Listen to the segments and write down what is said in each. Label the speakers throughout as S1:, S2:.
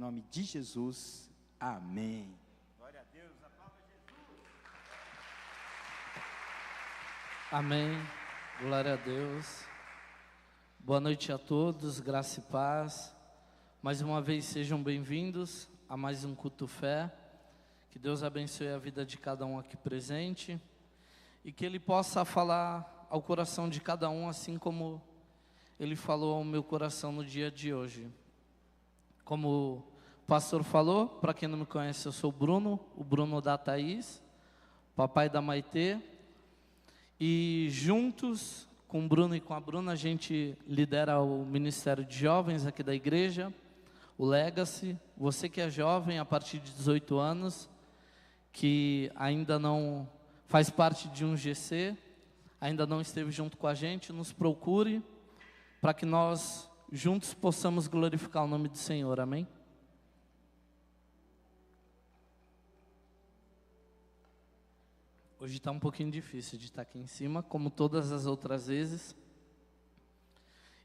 S1: nome de Jesus, amém. Glória a Deus, aplauda Jesus.
S2: Amém, glória a Deus. Boa noite a todos, graça e paz. Mais uma vez sejam bem-vindos a mais um Culto Fé. Que Deus abençoe a vida de cada um aqui presente e que Ele possa falar ao coração de cada um, assim como Ele falou ao meu coração no dia de hoje. Como o pastor falou, para quem não me conhece, eu sou o Bruno da Thaís, papai da Maitê, e juntos com o Bruno e com a Bruna, a gente lidera o Ministério de Jovens aqui da igreja, o Legacy. Você que é jovem, a partir de 18 anos, que ainda não faz parte de um GC, ainda não esteve junto com a gente, nos procure, para que nós juntos possamos glorificar o nome do Senhor, amém? Hoje está um pouquinho difícil de estar aqui em cima, como todas as outras vezes.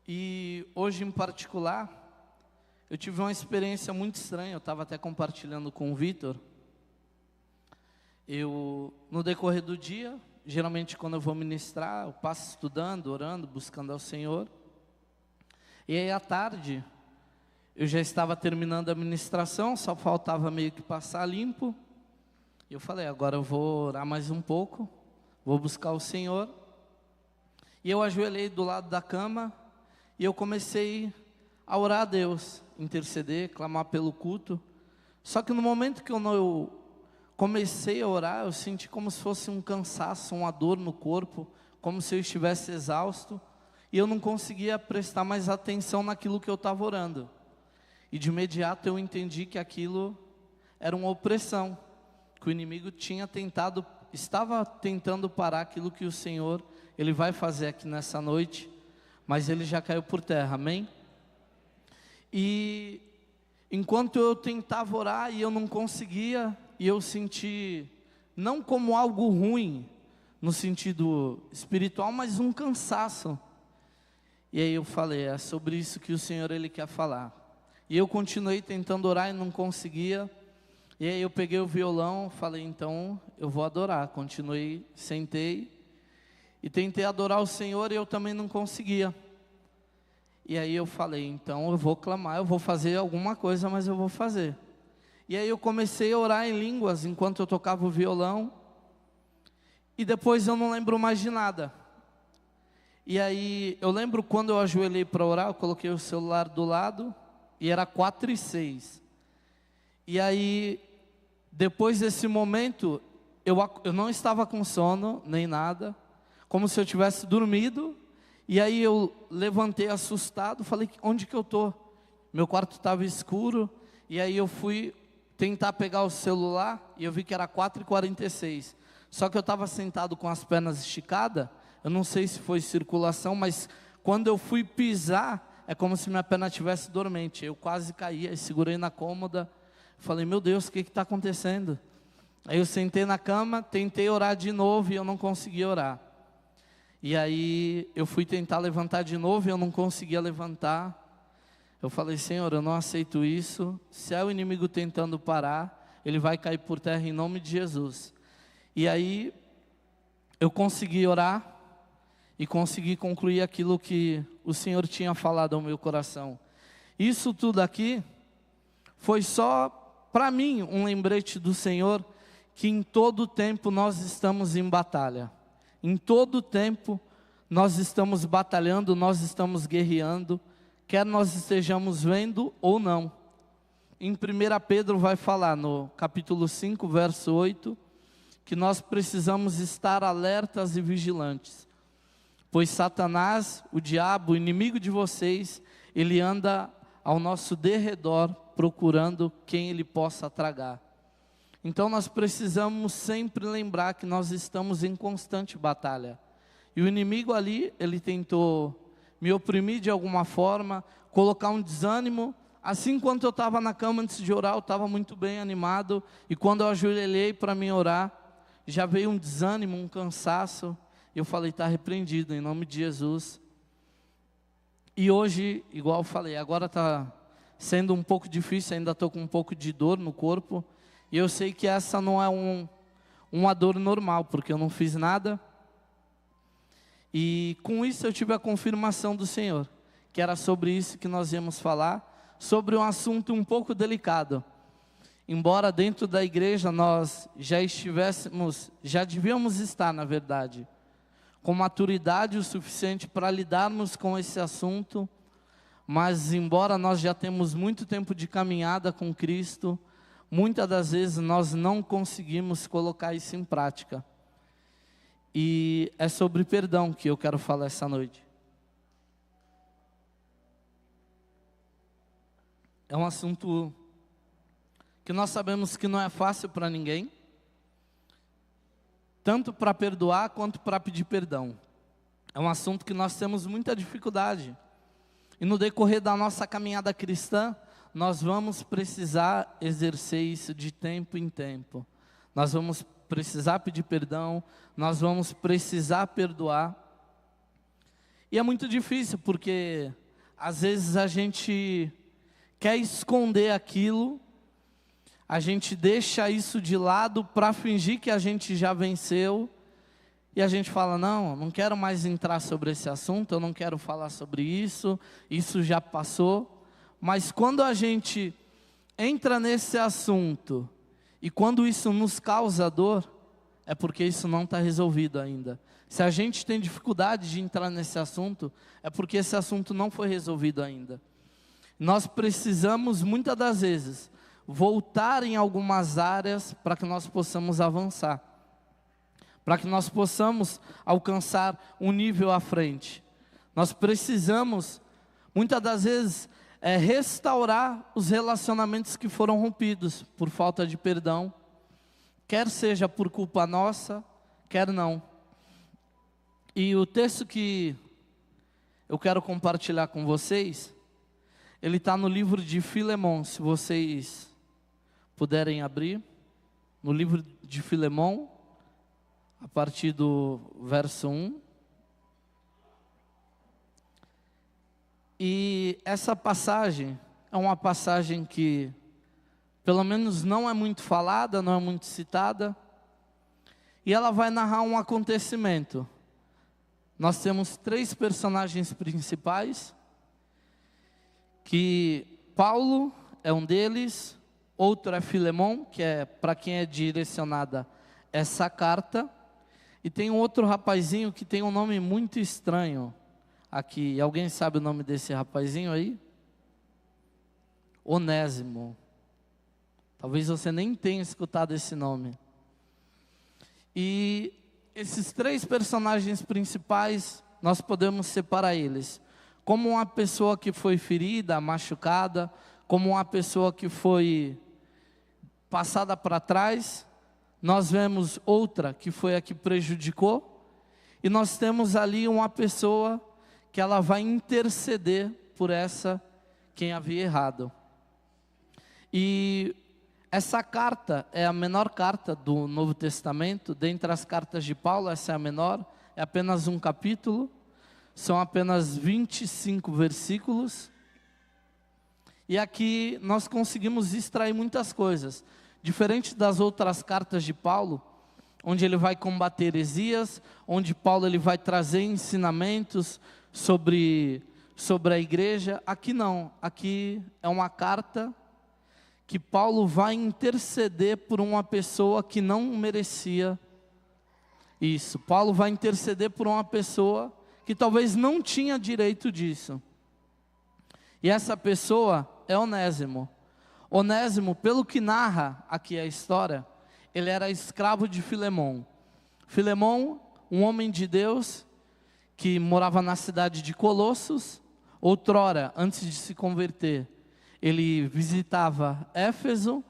S2: E hoje em particular, eu tive uma experiência muito estranha, eu estava até compartilhando com o Vitor. No decorrer do dia, geralmente quando eu vou ministrar, eu passo estudando, orando, buscando ao Senhor. E aí à tarde, eu já estava terminando a ministração, só faltava meio que passar limpo. E eu falei, agora eu vou orar mais um pouco, vou buscar o Senhor. E eu ajoelhei do lado da cama, e eu comecei a orar a Deus, interceder, clamar pelo culto. Só que no momento que eu comecei a orar, eu senti como se fosse um cansaço, uma dor no corpo, como se eu estivesse exausto. E eu não conseguia prestar mais atenção naquilo que eu estava orando. E de imediato eu entendi que aquilo era uma opressão, que o inimigo estava tentando parar aquilo que o Senhor, Ele vai fazer aqui nessa noite, mas ele já caiu por terra, amém? E enquanto eu tentava orar e eu não conseguia, e eu senti, não como algo ruim, no sentido espiritual, mas um cansaço. E aí eu falei, é sobre isso que o Senhor Ele quer falar. E eu continuei tentando orar e não conseguia. E aí eu peguei o violão, falei, então eu vou adorar. Continuei, sentei e tentei adorar o Senhor e eu também não conseguia. E aí eu falei, então eu vou clamar, eu vou fazer alguma coisa, mas eu vou fazer. E aí eu comecei a orar em línguas enquanto eu tocava o violão. E depois eu não lembro mais de nada. E aí, eu lembro quando eu ajoelhei para orar, eu coloquei o celular do lado, e era 4:06. E aí, depois desse momento, eu não estava com sono, nem nada, como se eu tivesse dormido. E aí eu levantei assustado, falei, onde que eu estou? Meu quarto estava escuro, e aí eu fui tentar pegar o celular, e eu vi que era 4:46. Só que eu estava sentado com as pernas esticadas. Eu não sei se foi circulação, mas quando eu fui pisar, é como se minha perna estivesse dormente. Eu quase caí, segurei na cômoda. Falei, meu Deus, o que está acontecendo? Aí eu sentei na cama, tentei orar de novo e eu não consegui orar. E aí eu fui tentar levantar de novo e eu não conseguia levantar. Eu falei, Senhor, eu não aceito isso. Se é o inimigo tentando parar, ele vai cair por terra em nome de Jesus. E aí eu consegui orar. E consegui concluir aquilo que o Senhor tinha falado ao meu coração. Isso tudo aqui foi só para mim um lembrete do Senhor, que em todo tempo nós estamos em batalha. Em todo tempo nós estamos batalhando, nós estamos guerreando, quer nós estejamos vendo ou não. Em 1 Pedro vai falar no capítulo 5, verso 8, que nós precisamos estar alertas e vigilantes. Pois Satanás, o diabo, o inimigo de vocês, ele anda ao nosso derredor, procurando quem ele possa tragar. Então nós precisamos sempre lembrar que nós estamos em constante batalha. E o inimigo ali, ele tentou me oprimir de alguma forma, colocar um desânimo. Assim, quando eu estava na cama antes de orar, eu estava muito bem animado. E quando eu ajoelhei para mim orar, já veio um desânimo, um cansaço. Eu falei, está repreendido em nome de Jesus. E hoje, igual eu falei, agora está sendo um pouco difícil, ainda estou com um pouco de dor no corpo. E eu sei que essa não é uma dor normal, porque eu não fiz nada. E com isso eu tive a confirmação do Senhor, que era sobre isso que nós íamos falar, sobre um assunto um pouco delicado. Embora dentro da igreja nós já devíamos estar, na verdade, com maturidade o suficiente para lidarmos com esse assunto, mas embora nós já temos muito tempo de caminhada com Cristo, muitas das vezes nós não conseguimos colocar isso em prática. E é sobre perdão que eu quero falar essa noite. É um assunto que nós sabemos que não é fácil para ninguém, tanto para perdoar quanto para pedir perdão. É um assunto que nós temos muita dificuldade. E no decorrer da nossa caminhada cristã, nós vamos precisar exercer isso de tempo em tempo. Nós vamos precisar pedir perdão, nós vamos precisar perdoar. E é muito difícil, porque às vezes a gente quer esconder aquilo, a gente deixa isso de lado para fingir que a gente já venceu, e a gente fala, não quero mais entrar sobre esse assunto, eu não quero falar sobre isso, isso já passou. Mas quando a gente entra nesse assunto, e quando isso nos causa dor, é porque isso não está resolvido ainda. Se a gente tem dificuldade de entrar nesse assunto, é porque esse assunto não foi resolvido ainda. Nós precisamos, muitas das vezes, voltar em algumas áreas para que nós possamos avançar, para que nós possamos alcançar um nível à frente. Nós precisamos, muitas das vezes, restaurar os relacionamentos que foram rompidos por falta de perdão, quer seja por culpa nossa, quer não. E o texto que eu quero compartilhar com vocês, ele está no livro de Filemão. Se vocês puderem abrir, no livro de Filemão, a partir do verso 1. E essa passagem é uma passagem que, pelo menos, não é muito falada, não é muito citada. E ela vai narrar um acontecimento. Nós temos 3 personagens principais, que Paulo é um deles, outro é Filemão, que é para quem é direcionada essa carta, e tem um outro rapazinho que tem um nome muito estranho aqui. Alguém sabe o nome desse rapazinho aí? Onésimo. Talvez você nem tenha escutado esse nome. E esses 3 personagens principais, nós podemos separar eles como uma pessoa que foi ferida, machucada, como uma pessoa que foi passada para trás. Nós vemos outra que foi a que prejudicou, e nós temos ali uma pessoa que ela vai interceder por essa quem havia errado. E essa carta é a menor carta do Novo Testamento. Dentre as cartas de Paulo, essa é a menor, é apenas um capítulo, são apenas 25 versículos, e aqui nós conseguimos extrair muitas coisas. Diferente das outras cartas de Paulo, onde ele vai combater heresias, onde Paulo ele vai trazer ensinamentos sobre a igreja, aqui não. Aqui é uma carta que Paulo vai interceder por uma pessoa que não merecia isso. Paulo vai interceder por uma pessoa que talvez não tinha direito disso. E essa pessoa é Onésimo. Onésimo, pelo que narra aqui a história, ele era escravo de Filemão. Filemão, um homem de Deus, que morava na cidade de Colossos. Outrora, antes de se converter, ele visitava Éfeso.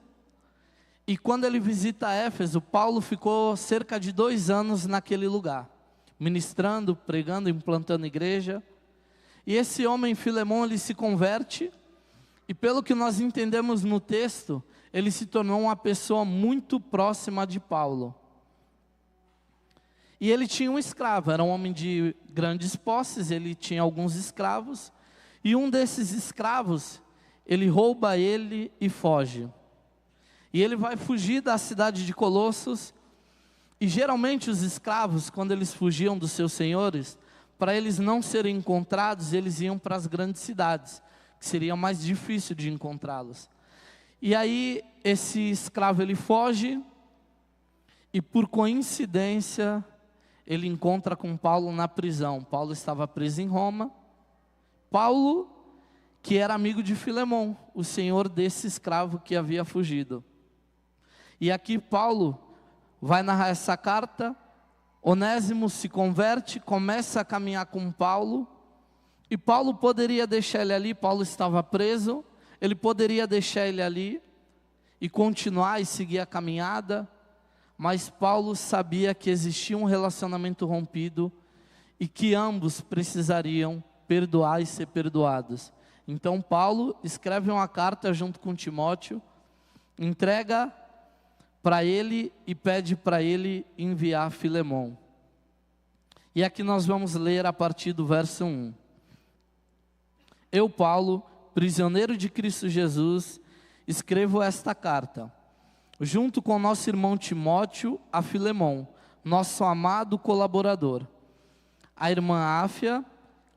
S2: E quando ele visita Éfeso, Paulo ficou cerca de 2 anos naquele lugar, ministrando, pregando, implantando igreja. E esse homem, Filemão, ele se converte. E pelo que nós entendemos no texto, ele se tornou uma pessoa muito próxima de Paulo. E ele tinha um escravo, era um homem de grandes posses, ele tinha alguns escravos. E um desses escravos, ele rouba ele e foge. E ele vai fugir da cidade de Colossos. E geralmente os escravos, quando eles fugiam dos seus senhores, para eles não serem encontrados, eles iam para as grandes cidades, que seria mais difícil de encontrá-los. E aí esse escravo ele foge, e por coincidência ele encontra com Paulo na prisão. Paulo estava preso em Roma. Paulo, que era amigo de Filemão, o senhor desse escravo que havia fugido. E aqui Paulo vai narrar essa carta. Onésimo se converte, começa a caminhar com Paulo, e Paulo poderia deixar ele ali. Paulo estava preso, ele poderia deixar ele ali e continuar e seguir a caminhada, mas Paulo sabia que existia um relacionamento rompido e que ambos precisariam perdoar e ser perdoados. Então Paulo escreve uma carta junto com Timóteo, entrega para ele e pede para ele enviar Filemão. E aqui nós vamos ler a partir do verso 1. Eu, Paulo, prisioneiro de Cristo Jesus, escrevo esta carta, junto com nosso irmão Timóteo, a Filemão, nosso amado colaborador, a irmã Áfia,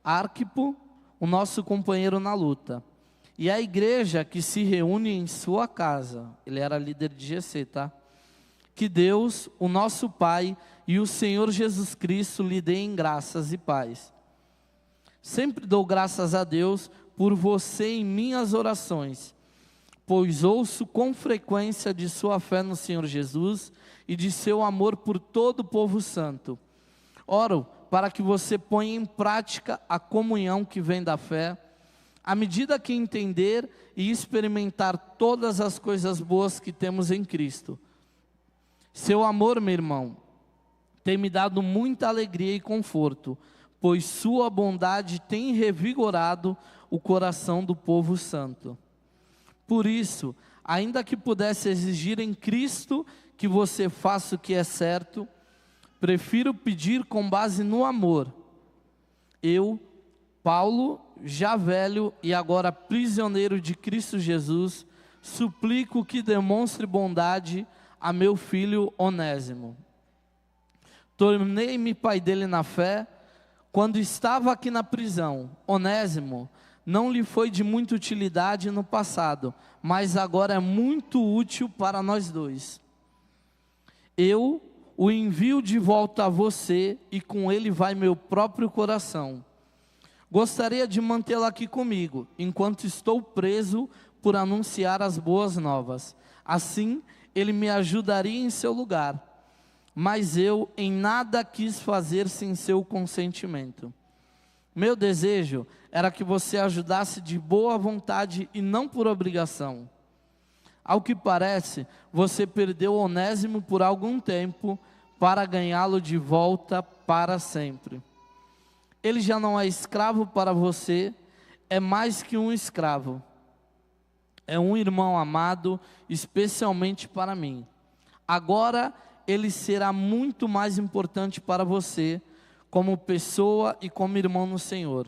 S2: Arquipo, o nosso companheiro na luta, e a igreja que se reúne em sua casa. Ele era líder de GC, tá? Que Deus, o nosso Pai e o Senhor Jesus Cristo lhe deem graças e paz. Sempre dou graças a Deus por você em minhas orações, pois ouço com frequência de sua fé no Senhor Jesus e de seu amor por todo o povo santo. Oro para que você ponha em prática a comunhão que vem da fé, à medida que entender e experimentar todas as coisas boas que temos em Cristo. Seu amor, meu irmão, tem me dado muita alegria e conforto, pois sua bondade tem revigorado o coração do povo santo. Por isso, ainda que pudesse exigir em Cristo que você faça o que é certo, prefiro pedir com base no amor. Eu, Paulo, já velho e agora prisioneiro de Cristo Jesus, suplico que demonstre bondade a meu filho Onésimo. Tornei-me pai dele na fé, quando estava aqui na prisão. Onésimo não lhe foi de muita utilidade no passado, mas agora é muito útil para nós dois. Eu o envio de volta a você, e com ele vai meu próprio coração. Gostaria de mantê-lo aqui comigo, enquanto estou preso por anunciar as boas novas. Assim, ele me ajudaria em seu lugar, mas eu em nada quis fazer sem seu consentimento. Meu desejo era que você ajudasse de boa vontade e não por obrigação. Ao que parece, você perdeu Onésimo por algum tempo para ganhá-lo de volta para sempre. Ele já não é escravo para você, é mais que um escravo. É um irmão amado, especialmente para mim. Agora ele será muito mais importante para você, como pessoa e como irmão no Senhor.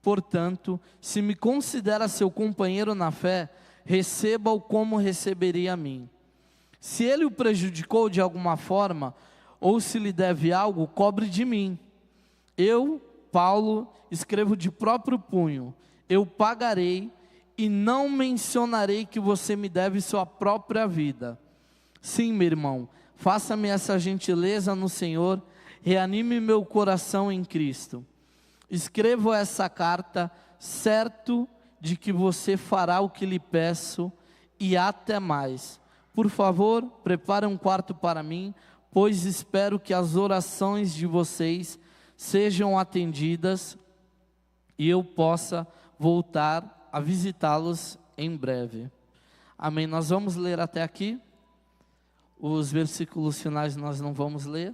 S2: Portanto, se me considera seu companheiro na fé, receba-o como receberia a mim. Se ele o prejudicou de alguma forma, ou se lhe deve algo, cobre de mim. Eu, Paulo, escrevo de próprio punho, eu pagarei, e não mencionarei que você me deve sua própria vida. Sim, meu irmão, faça-me essa gentileza no Senhor, reanime meu coração em Cristo. Escrevo essa carta, certo de que você fará o que lhe peço, e até mais. Por favor, prepare um quarto para mim, pois espero que as orações de vocês sejam atendidas, e eu possa voltar a visitá-los em breve. Amém. Nós vamos ler até aqui. Os versículos finais nós não vamos ler.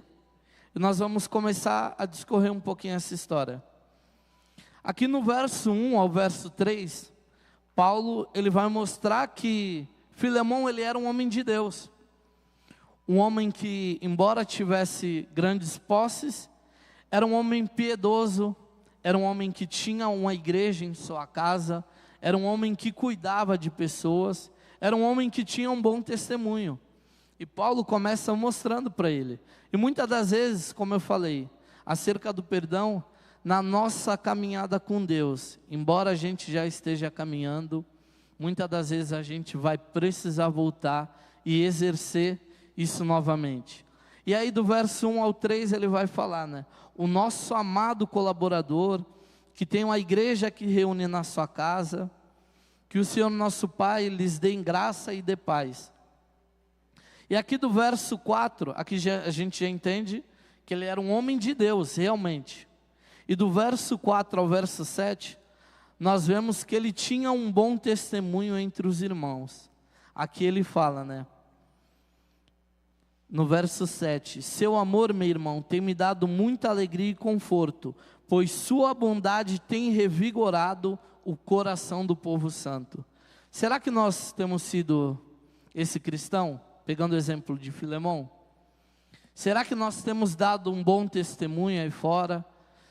S2: E nós vamos começar a discorrer um pouquinho essa história. Aqui no verso 1 ao verso 3, Paulo ele vai mostrar que Filemão ele era um homem de Deus. Um homem que, embora tivesse grandes posses, era um homem piedoso, era um homem que tinha uma igreja em sua casa, era um homem que cuidava de pessoas, era um homem que tinha um bom testemunho. E Paulo começa mostrando para ele. E muitas das vezes, como eu falei, acerca do perdão, na nossa caminhada com Deus, embora a gente já esteja caminhando, muitas das vezes a gente vai precisar voltar e exercer isso novamente. E aí do verso 1 ao 3 ele vai falar, né? O nosso amado colaborador, que tem uma igreja que reúne na sua casa, que o Senhor nosso Pai lhes dê graça e dê paz. E aqui do verso 4, aqui a gente já entende que ele era um homem de Deus, realmente. E do verso 4 ao verso 7, nós vemos que ele tinha um bom testemunho entre os irmãos. Aqui ele fala, né? No verso 7, seu amor, meu irmão, tem me dado muita alegria e conforto, pois sua bondade tem revigorado o coração do povo santo. Será que nós temos sido esse cristão? Pegando o exemplo de Filemão. Será que nós temos dado um bom testemunho aí fora?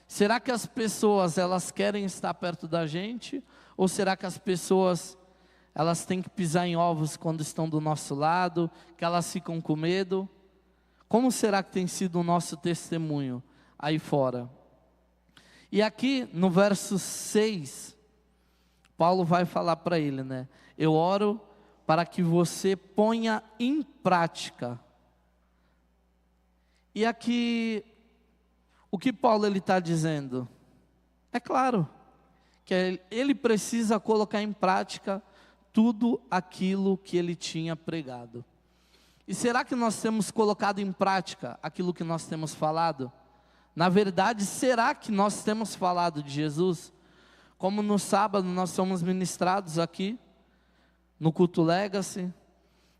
S2: Será que as pessoas, elas querem estar perto da gente? Ou será que as pessoas, elas têm que pisar em ovos quando estão do nosso lado? Que elas ficam com medo? Como será que tem sido o nosso testemunho aí fora? E aqui no verso 6, Paulo vai falar para ele, né? Eu oro para que você ponha em prática. E aqui, o que Paulo está dizendo? É claro, que ele precisa colocar em prática tudo aquilo que ele tinha pregado. E será que nós temos colocado em prática aquilo que nós temos falado? Na verdade, será que nós temos falado de Jesus? Como no sábado nós somos ministrados aqui, no culto Legacy,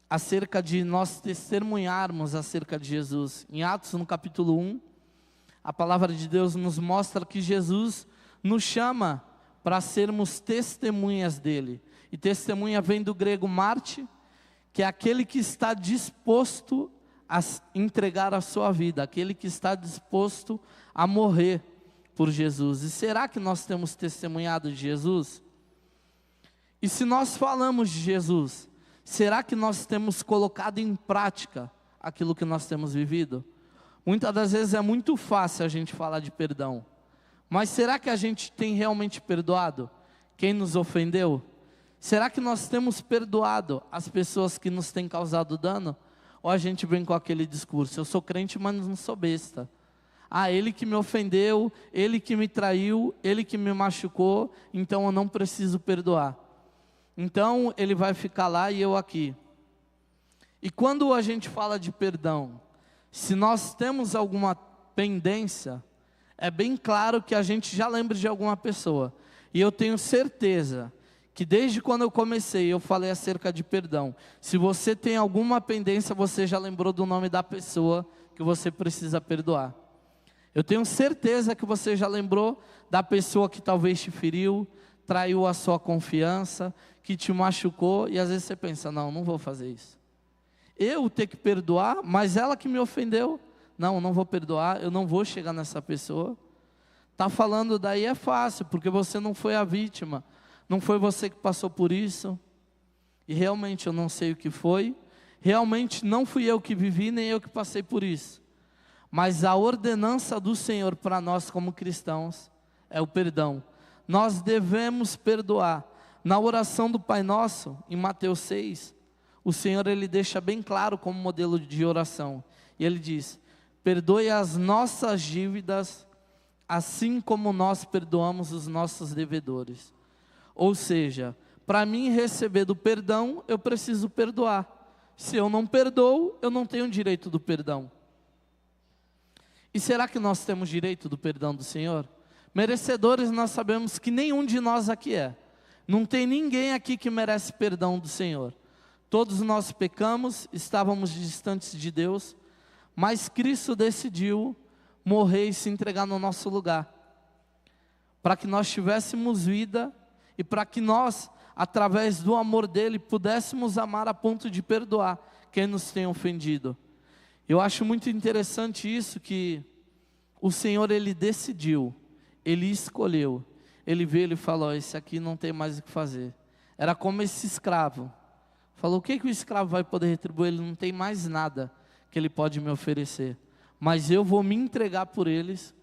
S2: acerca de nós testemunharmos acerca de Jesus. Em Atos, no capítulo 1, a palavra de Deus nos mostra que Jesus nos chama para sermos testemunhas dele. E testemunha vem do grego marte, que é aquele que está disposto a entregar a sua vida, aquele que está disposto a morrer por Jesus. E será que nós temos testemunhado de Jesus? E se nós falamos de Jesus, será que nós temos colocado em prática aquilo que nós temos vivido? Muitas das vezes é muito fácil a gente falar de perdão, mas será que a gente tem realmente perdoado quem nos ofendeu? Será que nós temos perdoado as pessoas que nos têm causado dano? Ou a gente vem com aquele discurso, eu sou crente, mas não sou besta. Ah, ele que me ofendeu, ele que me traiu, ele que me machucou, então eu não preciso perdoar. Então ele vai ficar lá e eu aqui. E quando a gente fala de perdão, se nós temos alguma pendência, é bem claro que a gente já lembra de alguma pessoa. E eu tenho certeza que desde quando eu comecei, eu falei acerca de perdão. Se você tem alguma pendência, você já lembrou do nome da pessoa que você precisa perdoar. Eu tenho certeza que você já lembrou da pessoa que talvez te feriu, traiu a sua confiança, que te machucou, e às vezes você pensa, não vou fazer isso. Eu ter que perdoar, mas ela que me ofendeu, não vou perdoar, eu não vou chegar nessa pessoa. Está falando daí é fácil, porque você não foi a vítima, não foi você que passou por isso, e realmente eu não sei o que foi, realmente não fui eu que vivi, nem eu que passei por isso. Mas a ordenança do Senhor para nós como cristãos é o perdão. Nós devemos perdoar. Na oração do Pai Nosso, em Mateus 6, o Senhor ele deixa bem claro como modelo de oração. E ele diz, perdoe as nossas dívidas, assim como nós perdoamos os nossos devedores. Ou seja, para mim receber do perdão, eu preciso perdoar. Se eu não perdoo, eu não tenho direito do perdão. E será que nós temos direito do perdão do Senhor? Merecedores nós sabemos que nenhum de nós aqui é. Não tem ninguém aqui que merece perdão do Senhor. Todos nós pecamos, estávamos distantes de Deus, mas Cristo decidiu morrer e se entregar no nosso lugar, para que nós tivéssemos vida e para que nós, através do amor dele, pudéssemos amar a ponto de perdoar quem nos tem ofendido. Eu acho muito interessante isso, que o Senhor ele decidiu, ele escolheu, ele veio, ele falou, esse aqui não tem mais o que fazer. Era como esse escravo. Falou, o que o escravo vai poder retribuir? Ele não tem mais nada que ele pode me oferecer. Mas eu vou me entregar por eles,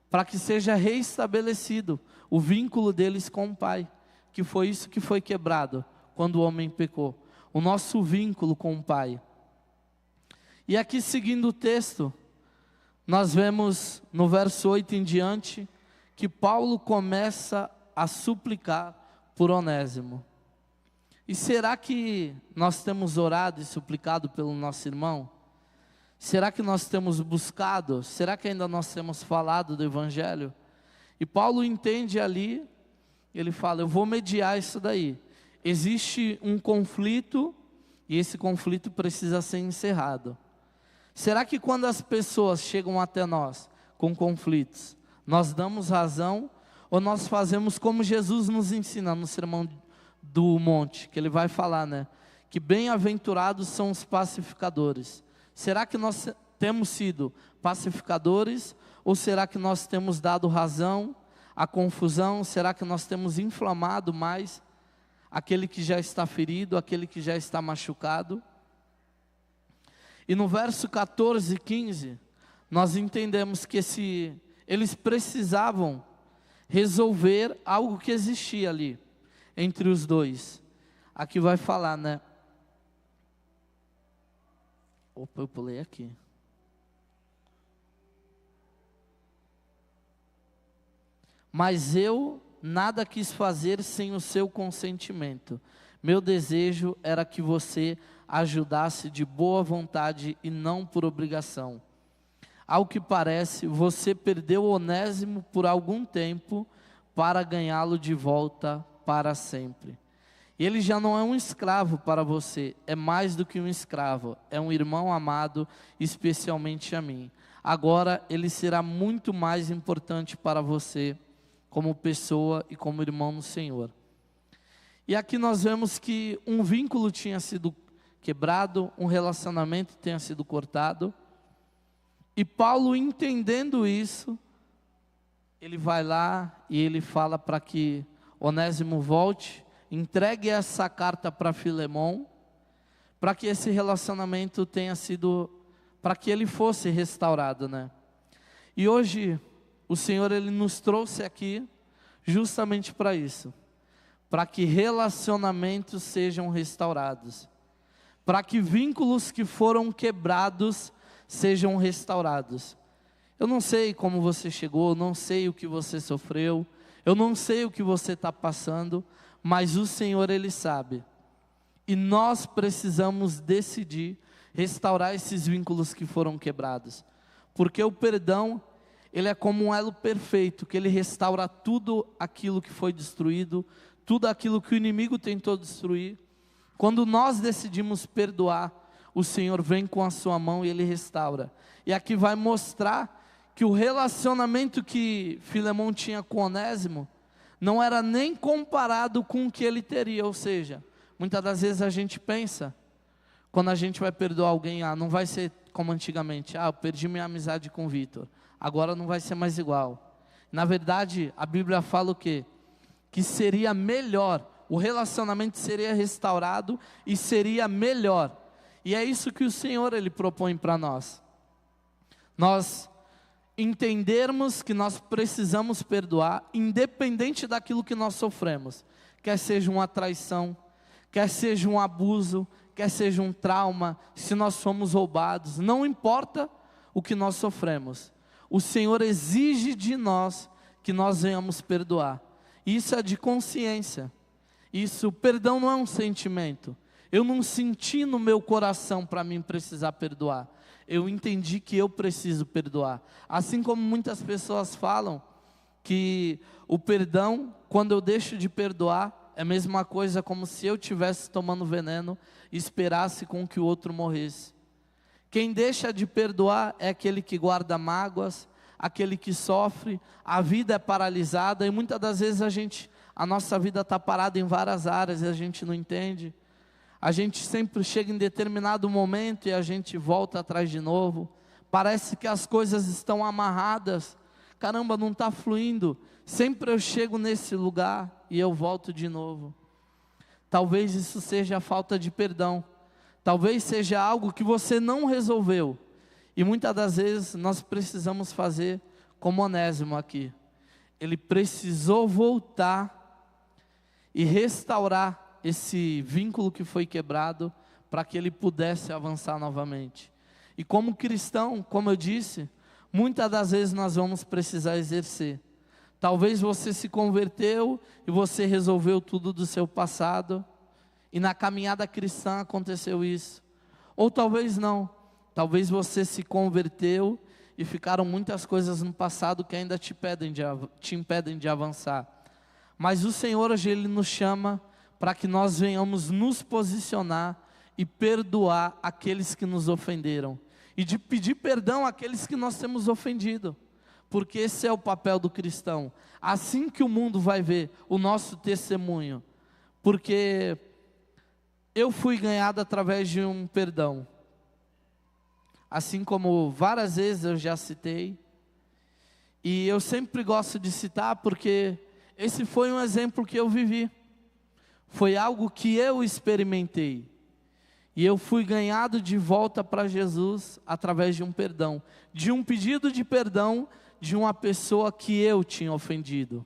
S2: para que seja reestabelecido o vínculo deles com o Pai. Que foi isso que foi quebrado quando o homem pecou. O nosso vínculo com o Pai. E aqui seguindo o texto, nós vemos no verso 8 em diante, que Paulo começa a suplicar por Onésimo. E será que nós temos orado e suplicado pelo nosso irmão? Será que nós temos buscado? Será que ainda nós temos falado do Evangelho? E Paulo entende ali, ele fala, eu vou mediar isso daí. Existe um conflito e esse conflito precisa ser encerrado. Será que quando as pessoas chegam até nós com conflitos, nós damos razão ou nós fazemos como Jesus nos ensina no Sermão do Monte, que ele vai falar, né? Que bem-aventurados são os pacificadores. Será que nós temos sido pacificadores ou será que nós temos dado razão à confusão? Será que nós temos inflamado mais aquele que já está ferido, aquele que já está machucado? E no verso 14 e 15, nós entendemos que eles precisavam resolver algo que existia ali, entre os dois. Aqui vai falar, né? Opa, eu pulei aqui. Mas eu nada quis fazer sem o seu consentimento. Meu desejo era que você ajudasse de boa vontade e não por obrigação. Ao que parece, você perdeu Onésimo por algum tempo para ganhá-lo de volta para sempre. Ele já não é um escravo para você, é mais do que um escravo, é um irmão amado, especialmente a mim. Agora ele será muito mais importante para você, como pessoa e como irmão no Senhor. E aqui nós vemos que um vínculo tinha sido quebrado, um relacionamento tinha sido cortado, e Paulo, entendendo isso, ele vai lá e ele fala para que Onésimo volte, entregue essa carta para Filemon, para que esse relacionamento tenha sido, para que ele fosse restaurado, né? E hoje o Senhor, ele nos trouxe aqui justamente para isso, para que relacionamentos sejam restaurados, para que vínculos que foram quebrados sejam restaurados. Eu não sei como você chegou, não sei o que você sofreu, eu não sei o que você está passando, mas o Senhor, ele sabe. E nós precisamos decidir restaurar esses vínculos que foram quebrados, porque o perdão, ele é como um elo perfeito, que ele restaura tudo aquilo que foi destruído, tudo aquilo que o inimigo tentou destruir. Quando nós decidimos perdoar, o Senhor vem com a sua mão e ele restaura. E aqui vai mostrar que o relacionamento que Filemon tinha com Onésimo não era nem comparado com o que ele teria. Ou seja, muitas das vezes a gente pensa, quando a gente vai perdoar alguém, não vai ser como antigamente, eu perdi minha amizade com o Vitor, agora não vai ser mais igual. Na verdade, a Bíblia fala o quê? Que seria melhor, o relacionamento seria restaurado e seria melhor. E é isso que o Senhor, ele propõe para nós. Nós entendermos que nós precisamos perdoar, independente daquilo que nós sofremos. Quer seja uma traição, quer seja um abuso, quer seja um trauma, se nós fomos roubados, não importa o que nós sofremos. O Senhor exige de nós que nós venhamos perdoar. Isso é de consciência. Isso, perdão não é um sentimento. Eu não senti no meu coração para mim precisar perdoar. Eu entendi que eu preciso perdoar. Assim como muitas pessoas falam que o perdão, quando eu deixo de perdoar, é a mesma coisa como se eu estivesse tomando veneno e esperasse com que o outro morresse. Quem deixa de perdoar é aquele que guarda mágoas, aquele que sofre, a vida é paralisada e muitas das vezes a nossa vida está parada em várias áreas e a gente não entende. A gente sempre chega em determinado momento e a gente volta atrás de novo. Parece que as coisas estão amarradas, caramba, não está fluindo, sempre eu chego nesse lugar e eu volto de novo. Talvez isso seja a falta de perdão, talvez seja algo que você não resolveu, e muitas das vezes nós precisamos fazer como Onésimo aqui. Ele precisou voltar e restaurar esse vínculo que foi quebrado, para que ele pudesse avançar novamente. E como cristão, como eu disse, muitas das vezes nós vamos precisar exercer. Talvez você se converteu e você resolveu tudo do seu passado, e na caminhada cristã aconteceu isso. Ou talvez não, talvez você se converteu e ficaram muitas coisas no passado que ainda te impedem de avançar. Mas o Senhor hoje Ele nos chama para que nós venhamos nos posicionar e perdoar aqueles que nos ofenderam, e de pedir perdão àqueles que nós temos ofendido, porque esse é o papel do cristão. Assim que o mundo vai ver o nosso testemunho, porque eu fui ganhado através de um perdão, assim como várias vezes eu já citei, e eu sempre gosto de citar porque esse foi um exemplo que eu vivi, foi algo que eu experimentei, e eu fui ganhado de volta para Jesus através de um perdão, de um pedido de perdão de uma pessoa que eu tinha ofendido.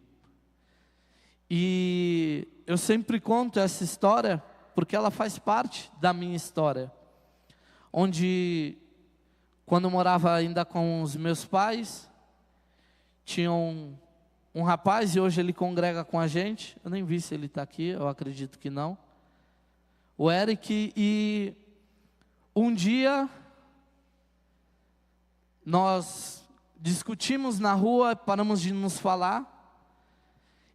S2: E eu sempre conto essa história porque ela faz parte da minha história, onde quando eu morava ainda com os meus pais, tinha um rapaz, e hoje ele congrega com a gente, eu nem vi se ele está aqui, eu acredito que não, o Eric, e um dia nós discutimos na rua, paramos de nos falar,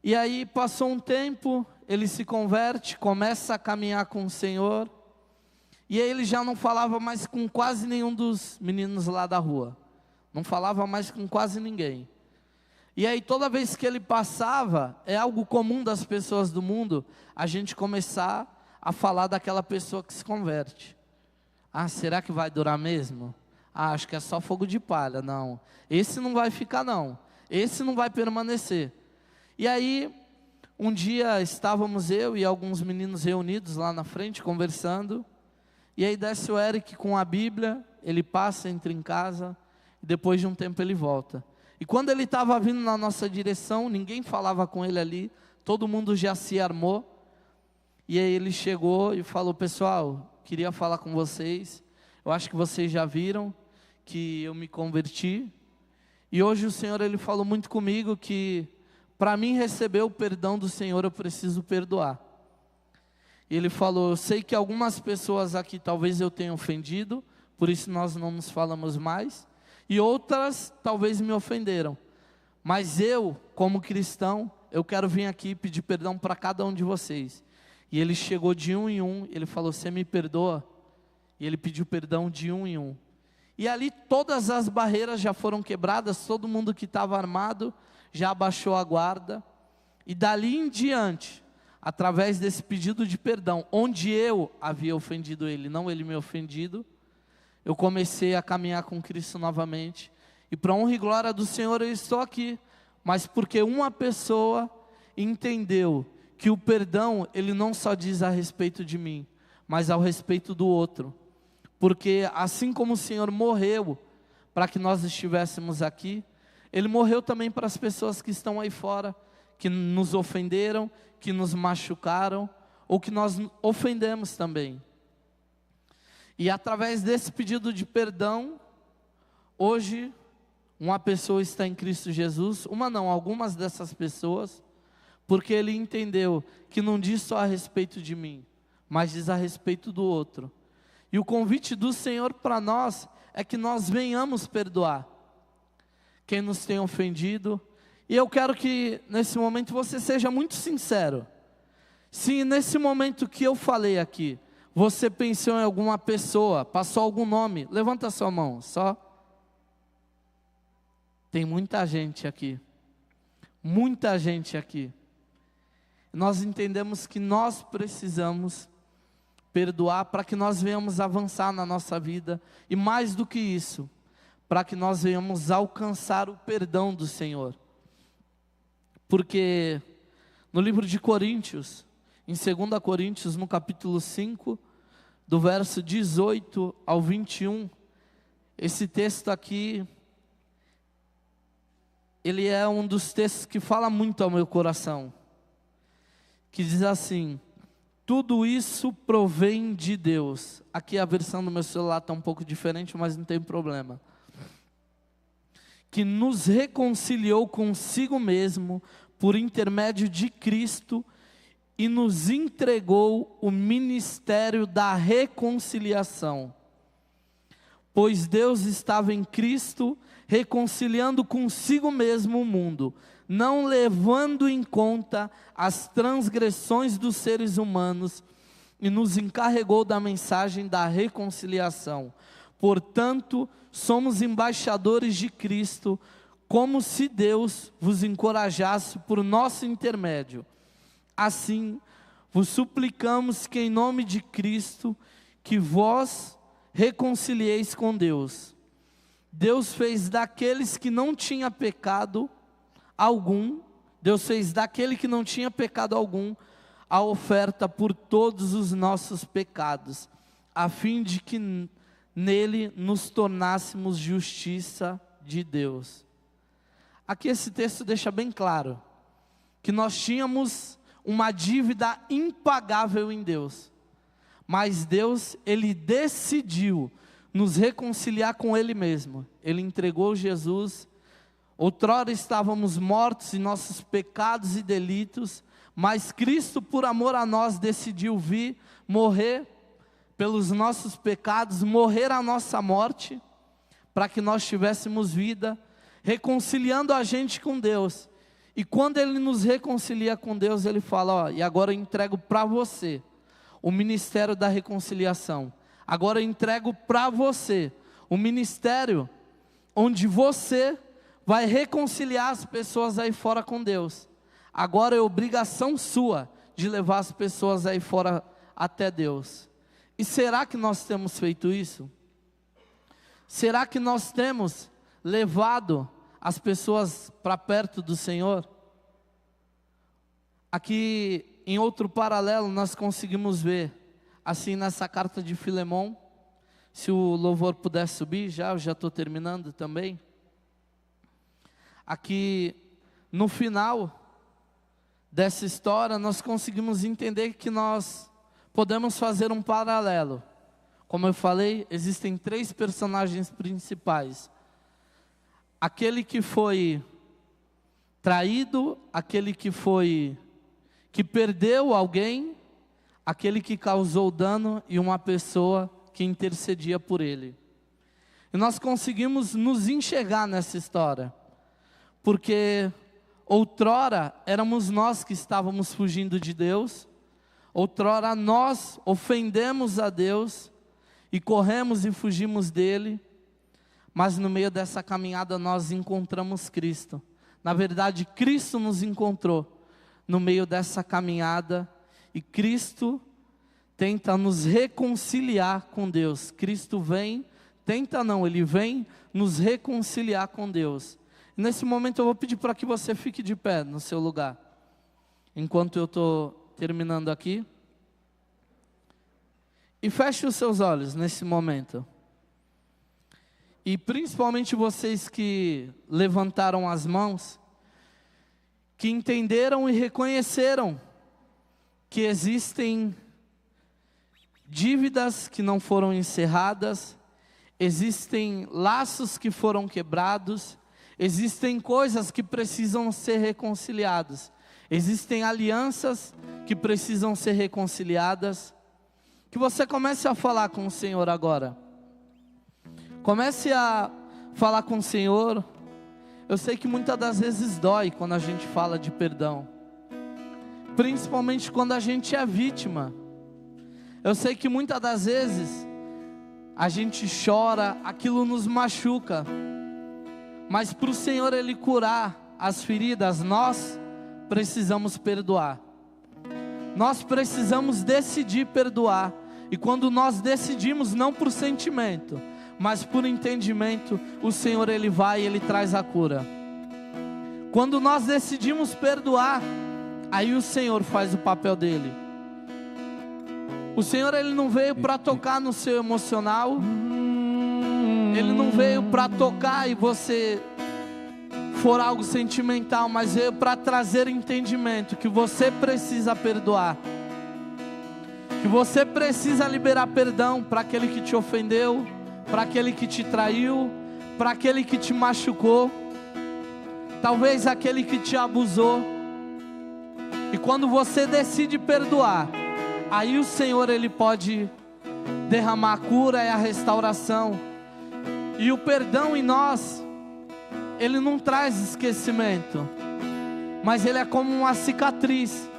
S2: e aí passou um tempo, ele se converte, começa a caminhar com o Senhor, e aí ele já não falava mais com quase nenhum dos meninos lá da rua, não falava mais com quase ninguém. E aí toda vez que ele passava, é algo comum das pessoas do mundo, a gente começar a falar daquela pessoa que se converte. Ah, será que vai durar mesmo? Ah, acho que é só fogo de palha. Não, esse não vai ficar não, esse não vai permanecer. E aí, um dia estávamos eu e alguns meninos reunidos lá na frente, conversando, e aí desce o Eric com a Bíblia, ele passa, entra em casa, e depois de um tempo ele volta. E quando ele estava vindo na nossa direção, ninguém falava com ele ali, todo mundo já se armou, e aí ele chegou e falou: pessoal, queria falar com vocês, eu acho que vocês já viram que eu me converti, e hoje o Senhor ele falou muito comigo que para mim receber o perdão do Senhor eu preciso perdoar. E ele falou: eu sei que algumas pessoas aqui talvez eu tenha ofendido, por isso nós não nos falamos mais, e outras talvez me ofenderam, mas eu, como cristão, eu quero vir aqui pedir perdão para cada um de vocês. E ele chegou de um em um, ele falou: você me perdoa? E ele pediu perdão de um em um. E ali todas as barreiras já foram quebradas, todo mundo que estava armado já abaixou a guarda. E dali em diante, através desse pedido de perdão, onde eu havia ofendido ele, não ele me ofendido, eu comecei a caminhar com Cristo novamente. E para honra e glória do Senhor eu estou aqui, mas porque uma pessoa entendeu que o perdão, ele não só diz a respeito de mim, mas ao respeito do outro. Porque assim como o Senhor morreu para que nós estivéssemos aqui, Ele morreu também para as pessoas que estão aí fora, que nos ofenderam, que nos machucaram, ou que nós ofendemos também. E através desse pedido de perdão, hoje, uma pessoa está em Cristo Jesus, uma não, algumas dessas pessoas, porque ele entendeu que não diz só a respeito de mim, mas diz a respeito do outro. E o convite do Senhor para nós é que nós venhamos perdoar quem nos tem ofendido. E eu quero que nesse momento você seja muito sincero. Se nesse momento que eu falei aqui, você pensou em alguma pessoa, passou algum nome, levanta a sua mão, só. Tem muita gente aqui. Muita gente aqui. Nós entendemos que nós precisamos perdoar para que nós venhamos avançar na nossa vida. E mais do que isso, para que nós venhamos alcançar o perdão do Senhor. Porque no livro de Coríntios, em 2 Coríntios, no capítulo 5, do verso 18 ao 21, esse texto aqui, ele é um dos textos que fala muito ao meu coração, que diz assim: tudo isso provém de Deus. Aqui a versão do meu celular está um pouco diferente, mas não tem problema. Que nos reconciliou consigo mesmo por intermédio de Cristo e nos entregou o ministério da reconciliação. Pois Deus estava em Cristo reconciliando consigo mesmo o mundo, não levando em conta as transgressões dos seres humanos, e nos encarregou da mensagem da reconciliação. Portanto, somos embaixadores de Cristo, como se Deus vos encorajasse por nosso intermédio. Assim, vos suplicamos que em nome de Cristo, que vós reconcilieis com Deus. Deus fez daqueles que não tinha pecado algum, a oferta por todos os nossos pecados, a fim de que nele nos tornássemos justiça de Deus. Aqui esse texto deixa bem claro que nós tínhamos uma dívida impagável em Deus, mas Deus, Ele decidiu nos reconciliar com Ele mesmo. Ele entregou Jesus. Outrora estávamos mortos em nossos pecados e delitos, mas Cristo, por amor a nós, decidiu vir, morrer pelos nossos pecados, morrer a nossa morte, para que nós tivéssemos vida, reconciliando a gente com Deus. E quando Ele nos reconcilia com Deus, Ele fala: e agora eu entrego para você o ministério da reconciliação. Agora eu entrego para você o ministério onde você vai reconciliar as pessoas aí fora com Deus. Agora é obrigação sua de levar as pessoas aí fora até Deus. E será que nós temos feito isso? Será que nós temos levado as pessoas para perto do Senhor? Aqui em outro paralelo nós conseguimos ver, assim nessa carta de Filemão, se o louvor puder subir eu já estou terminando também. Aqui no final dessa história nós conseguimos entender que nós podemos fazer um paralelo. Como eu falei, existem 3 personagens principais: aquele que foi traído, aquele que perdeu alguém, aquele que causou dano e uma pessoa que intercedia por ele. E nós conseguimos nos enxergar nessa história, porque outrora éramos nós que estávamos fugindo de Deus, outrora nós ofendemos a Deus e corremos e fugimos dele, mas no meio dessa caminhada nós encontramos Cristo. Na verdade, Cristo nos encontrou no meio dessa caminhada, e Cristo tenta nos reconciliar com Deus. Cristo vem, Ele vem nos reconciliar com Deus. E nesse momento eu vou pedir para que você fique de pé no seu lugar, enquanto eu estou terminando aqui. E feche os seus olhos nesse momento. E principalmente vocês que levantaram as mãos, que entenderam e reconheceram que existem dívidas que não foram encerradas, existem laços que foram quebrados, existem coisas que precisam ser reconciliadas, existem alianças que precisam ser reconciliadas. Que você comece a falar com o Senhor agora. Comece a falar com o Senhor. Eu sei que muitas das vezes dói quando a gente fala de perdão, principalmente quando a gente é vítima. Eu sei que muitas das vezes a gente chora, aquilo nos machuca, mas para o Senhor Ele curar as feridas, nós precisamos perdoar. Nós precisamos decidir perdoar. E quando nós decidimos, não por sentimento, mas por entendimento, o Senhor Ele vai e Ele traz a cura. Quando nós decidimos perdoar, aí o Senhor faz o papel dele. O Senhor Ele não veio para tocar no seu emocional, Ele não veio para tocar e você for algo sentimental, mas veio para trazer entendimento que você precisa perdoar, que você precisa liberar perdão para aquele que te ofendeu, para aquele que te traiu, para aquele que te machucou, talvez aquele que te abusou. E quando você decide perdoar, aí o Senhor Ele pode derramar a cura e a restauração. E o perdão em nós, ele não traz esquecimento, mas ele é como uma cicatriz.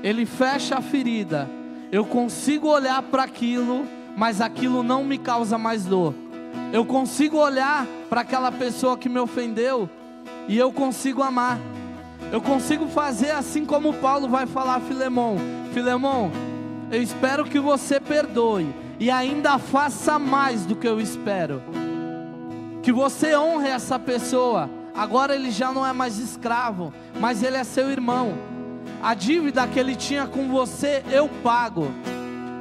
S2: Ele fecha a ferida. Eu consigo olhar para aquilo, mas aquilo não me causa mais dor. Eu consigo olhar para aquela pessoa que me ofendeu e eu consigo amar. Eu consigo fazer assim como Paulo vai falar a Filemon: Filemon, eu espero que você perdoe e ainda faça mais do que eu espero. Que você honre essa pessoa. Agora ele já não é mais escravo, mas ele é seu irmão. A dívida que ele tinha com você, eu pago.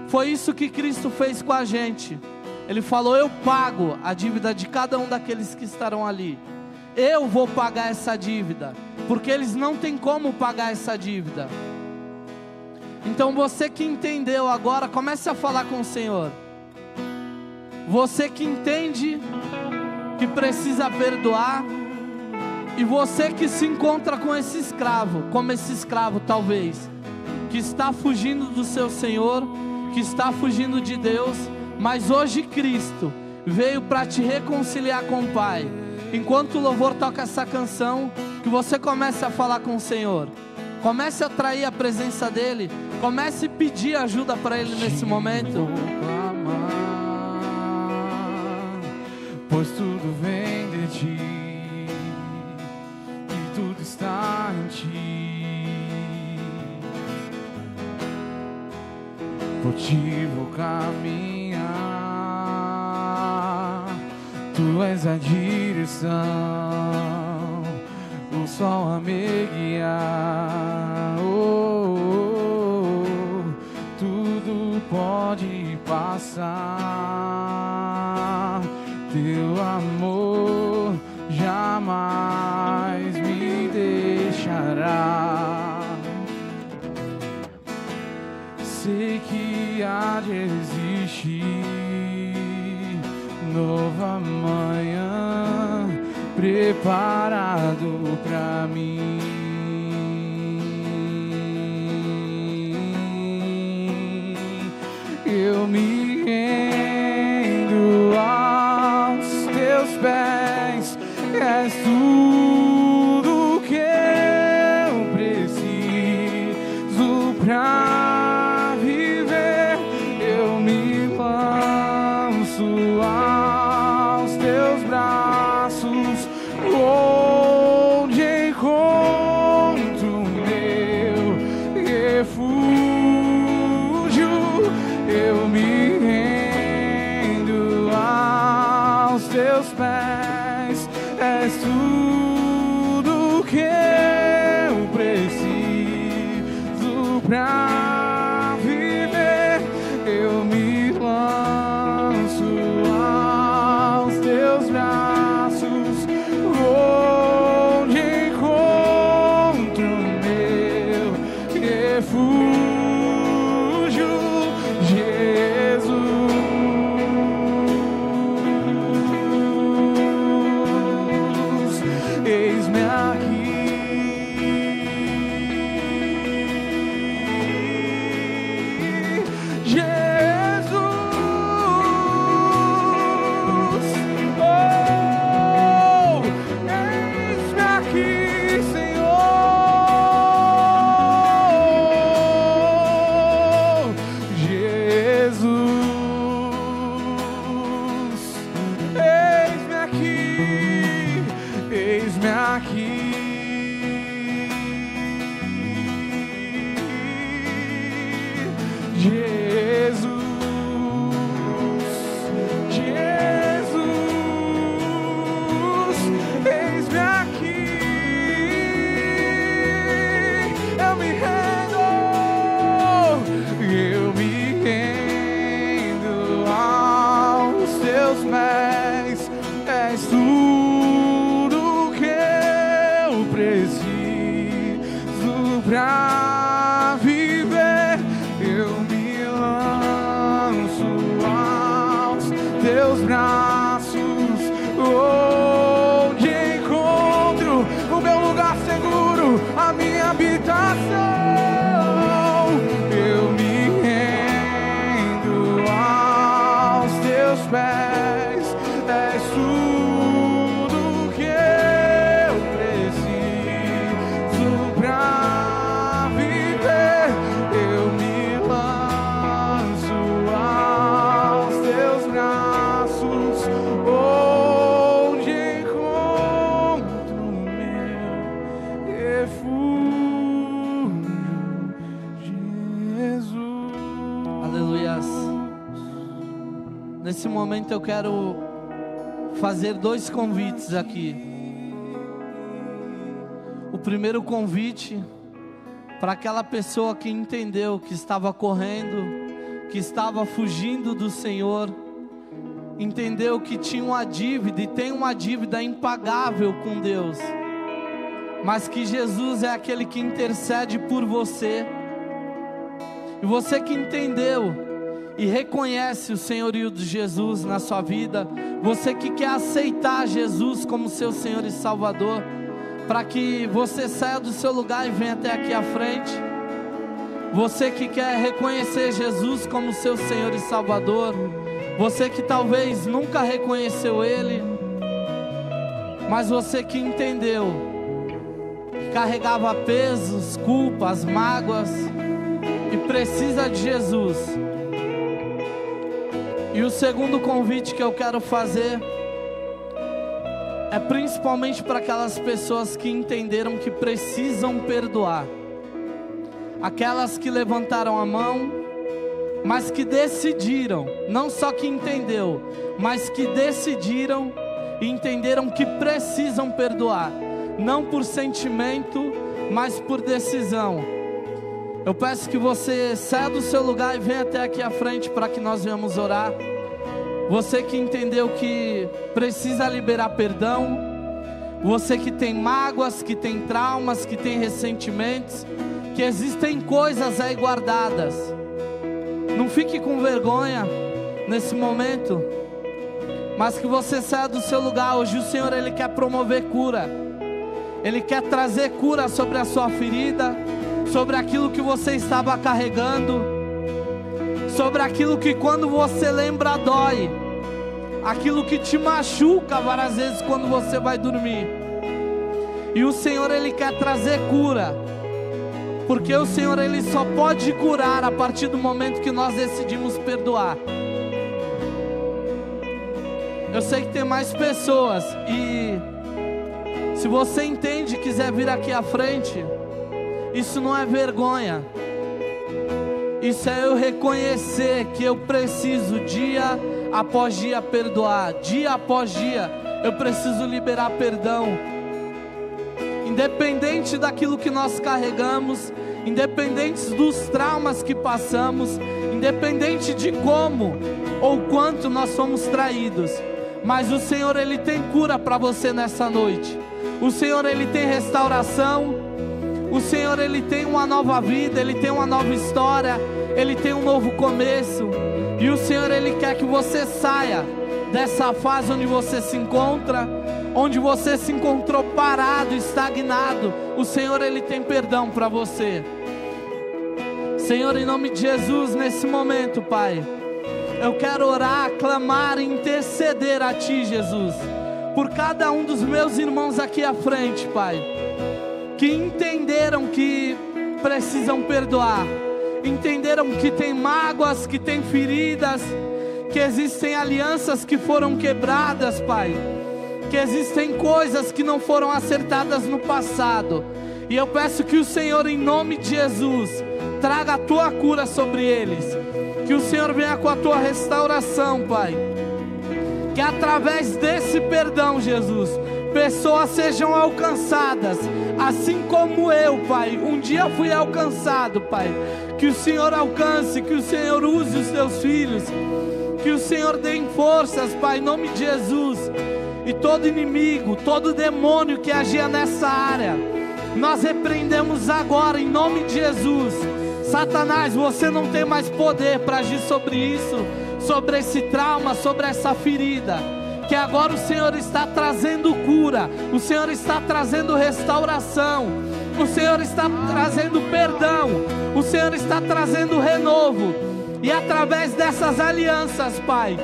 S2: Foi isso que Cristo fez com a gente. Ele falou: eu pago a dívida de cada um daqueles que estarão ali. Eu vou pagar essa dívida, porque eles não têm como pagar essa dívida. Então você que entendeu agora, comece a falar com o Senhor. Você que entende que precisa perdoar, e você que se encontra com esse escravo, como esse escravo talvez, que está fugindo do seu Senhor, que está fugindo de Deus, mas hoje Cristo veio para te reconciliar com o Pai. Enquanto o louvor toca essa canção, que você comece a falar com o Senhor, comece a atrair a presença dEle, comece a pedir ajuda para Ele nesse momento.
S1: Pois tudo vem de ti e tudo está em ti. Por ti vou caminhar, tu és a direção, o sol a me guiar. Tudo pode passar, teu amor jamais me deixará. Sei que há de existir nova manhã preparado pra mim. Eu me rendo aos teus pés, és tudo que eu preciso pra viver. Eu me lanço aos teus braços, onde encontro meu refúgio. Eu me rendo aos teus pés, és tudo que eu preciso pra viver. Eu me lanço aos teus braços, onde encontro meu refúgio. Eis-me aqui,
S2: teus pés, és tudo que eu preciso pra viver. Eu me lanço aos teus braços, onde encontro o meu lugar seguro, a minha habitação. Eu me rendo aos teus pés, és tudo que eu preciso pra viver. Eu me lanço aos teus braços, onde encontro meu refúgio, Jesus. Aleluias. Nesse momento eu quero fazer 2 convites aqui. O primeiro convite para aquela pessoa que entendeu que estava correndo, que estava fugindo do Senhor, entendeu que tinha uma dívida e tem uma dívida impagável com Deus, mas que Jesus é aquele que intercede por você. E você que entendeu e reconhece o senhorio de Jesus na sua vida, você que quer aceitar Jesus como seu Senhor e Salvador, para que você saia do seu lugar e venha até aqui à frente. Você que quer reconhecer Jesus como seu Senhor e Salvador, você que talvez nunca reconheceu Ele, mas você que entendeu que carregava pesos, culpas, mágoas e precisa de Jesus. E o segundo convite que eu quero fazer é principalmente para aquelas pessoas que entenderam que precisam perdoar. Aquelas que levantaram a mão, mas que decidiram, não só que entendeu, mas que decidiram e entenderam que precisam perdoar, não por sentimento, mas por decisão. Eu peço que você saia do seu lugar e venha até aqui à frente para que nós venhamos orar. Você que entendeu que precisa liberar perdão, você que tem mágoas, que tem traumas, que tem ressentimentos, que existem coisas aí guardadas. Não fique com vergonha nesse momento, mas que você saia do seu lugar. Hoje o Senhor, Ele quer promover cura, Ele quer trazer cura sobre a sua ferida, sobre aquilo que você estava carregando, sobre aquilo que quando você lembra dói, aquilo que te machuca várias vezes quando você vai dormir. E o Senhor, Ele quer trazer cura, porque o Senhor, Ele só pode curar a partir do momento que nós decidimos perdoar. Eu sei que tem mais pessoas, e se você entende e quiser vir aqui à frente, isso não é vergonha, isso é eu reconhecer que eu preciso dia após dia perdoar, dia após dia eu preciso liberar perdão, independente daquilo que nós carregamos, independente dos traumas que passamos, independente de como ou quanto nós somos traídos. Mas o Senhor, Ele tem cura para você nessa noite. O Senhor, Ele tem restauração. O Senhor, Ele tem uma nova vida, Ele tem uma nova história, Ele tem um novo começo. E o Senhor, Ele quer que você saia dessa fase onde você se encontra, onde você se encontrou parado, estagnado. O Senhor, Ele tem perdão para você. Senhor, em nome de Jesus, nesse momento, Pai, eu quero orar, clamar e interceder a Ti, Jesus, por cada um dos meus irmãos aqui à frente, Pai, que entenderam que precisam perdoar, entenderam que tem mágoas, que tem feridas, que existem alianças que foram quebradas, Pai, que existem coisas que não foram acertadas no passado. E eu peço que o Senhor, em nome de Jesus, traga a Tua cura sobre eles, que o Senhor venha com a Tua restauração, Pai, que através desse perdão, Jesus, pessoas sejam alcançadas, assim como eu, Pai, um dia fui alcançado, Pai. Que o Senhor alcance, que o Senhor use os Teus filhos, Que o Senhor dê forças, Pai, em nome de Jesus. E todo inimigo, todo demônio que agia nessa área, nós repreendemos agora em nome de Jesus. Satanás, você não tem mais poder para agir sobre isso, sobre esse trauma, sobre essa ferida. Que agora o Senhor está trazendo cura, o Senhor está trazendo restauração, o Senhor está trazendo perdão, o Senhor está trazendo renovo. E através dessas alianças, Pai,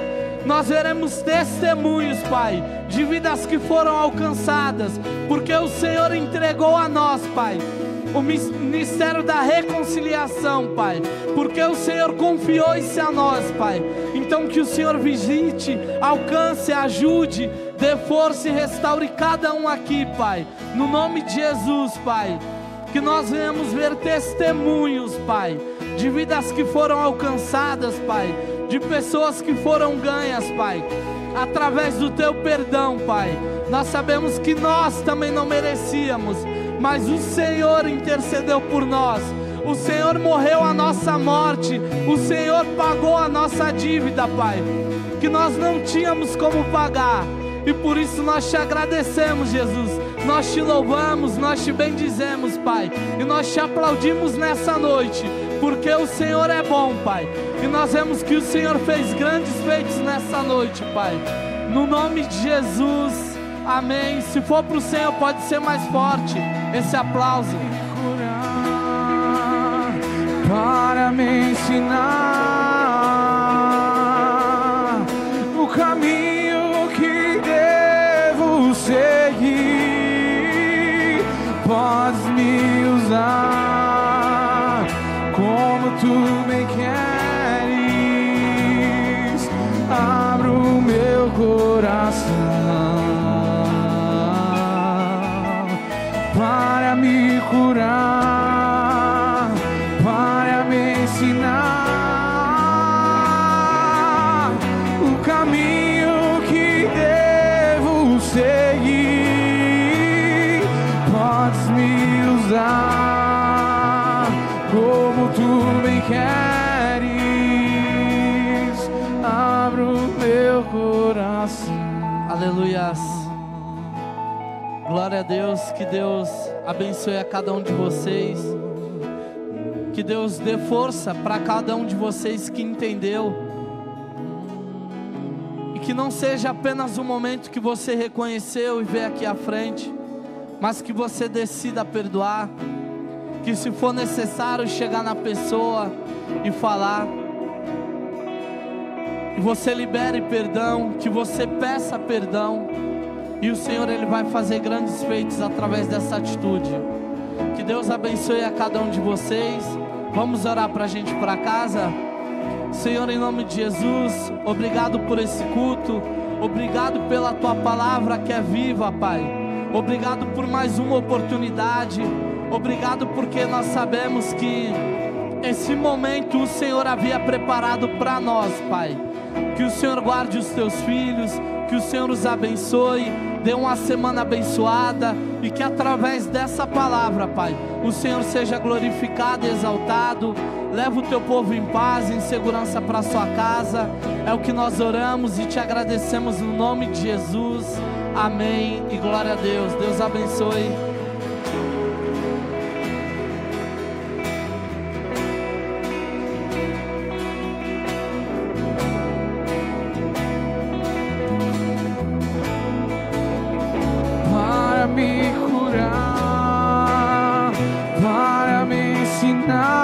S2: nós veremos testemunhos, Pai, de vidas que foram alcançadas, porque o Senhor entregou a nós, Pai, o ministério da reconciliação, Pai, porque o Senhor confiou isso a nós, Pai. Então que o Senhor visite, alcance, ajude, dê força e restaure cada um aqui, Pai, no nome de Jesus, Pai. Que nós venhamos ver testemunhos, Pai, de vidas que foram alcançadas, Pai, de pessoas que foram ganhas, Pai, através do Teu perdão, Pai. Nós sabemos que nós também não merecíamos, mas o Senhor intercedeu por nós, o Senhor morreu a nossa morte, o Senhor pagou a nossa dívida, Pai, que nós não tínhamos como pagar, e por isso nós Te agradecemos, Jesus. Nós Te louvamos, nós Te bendizemos, Pai, e nós Te aplaudimos nessa noite, porque o Senhor é bom, Pai, e nós vemos que o Senhor fez grandes feitos nessa noite, Pai, no nome de Jesus, amém. Se for para o Senhor, pode ser mais forte esse aplauso.
S3: Para me ensinar o caminho que devo seguir, podes me usar como Tu bem queres. Abro o meu coração para me curar, para me ensinar o caminho que devo seguir. Podes me usar como Tu bem queres. Abro meu coração.
S2: Aleluias. Glória a Deus. Que Deus abençoe a cada um de vocês. Que Deus dê força para cada um de vocês que entendeu. E que não seja apenas um momento que você reconheceu e veio aqui à frente, mas que você decida perdoar. Que se for necessário chegar na pessoa e falar, que você libere perdão, que você peça perdão, e o Senhor Ele vai fazer grandes feitos através dessa atitude. Que Deus abençoe a cada um de vocês. Vamos orar para a gente ir para casa. Senhor, em nome de Jesus, obrigado por esse culto, obrigado pela Tua palavra que é viva, Pai. Obrigado por mais uma oportunidade, obrigado porque nós sabemos que esse momento o Senhor havia preparado para nós, Pai. Que o Senhor guarde os Teus filhos, que o Senhor os abençoe, dê uma semana abençoada, e que através dessa palavra, Pai, o Senhor seja glorificado e exaltado. Leva o Teu povo em paz, em segurança para a sua casa. É o que nós oramos e Te agradecemos no nome de Jesus, amém e glória a Deus. Deus abençoe.
S3: Me curar, para me ensinar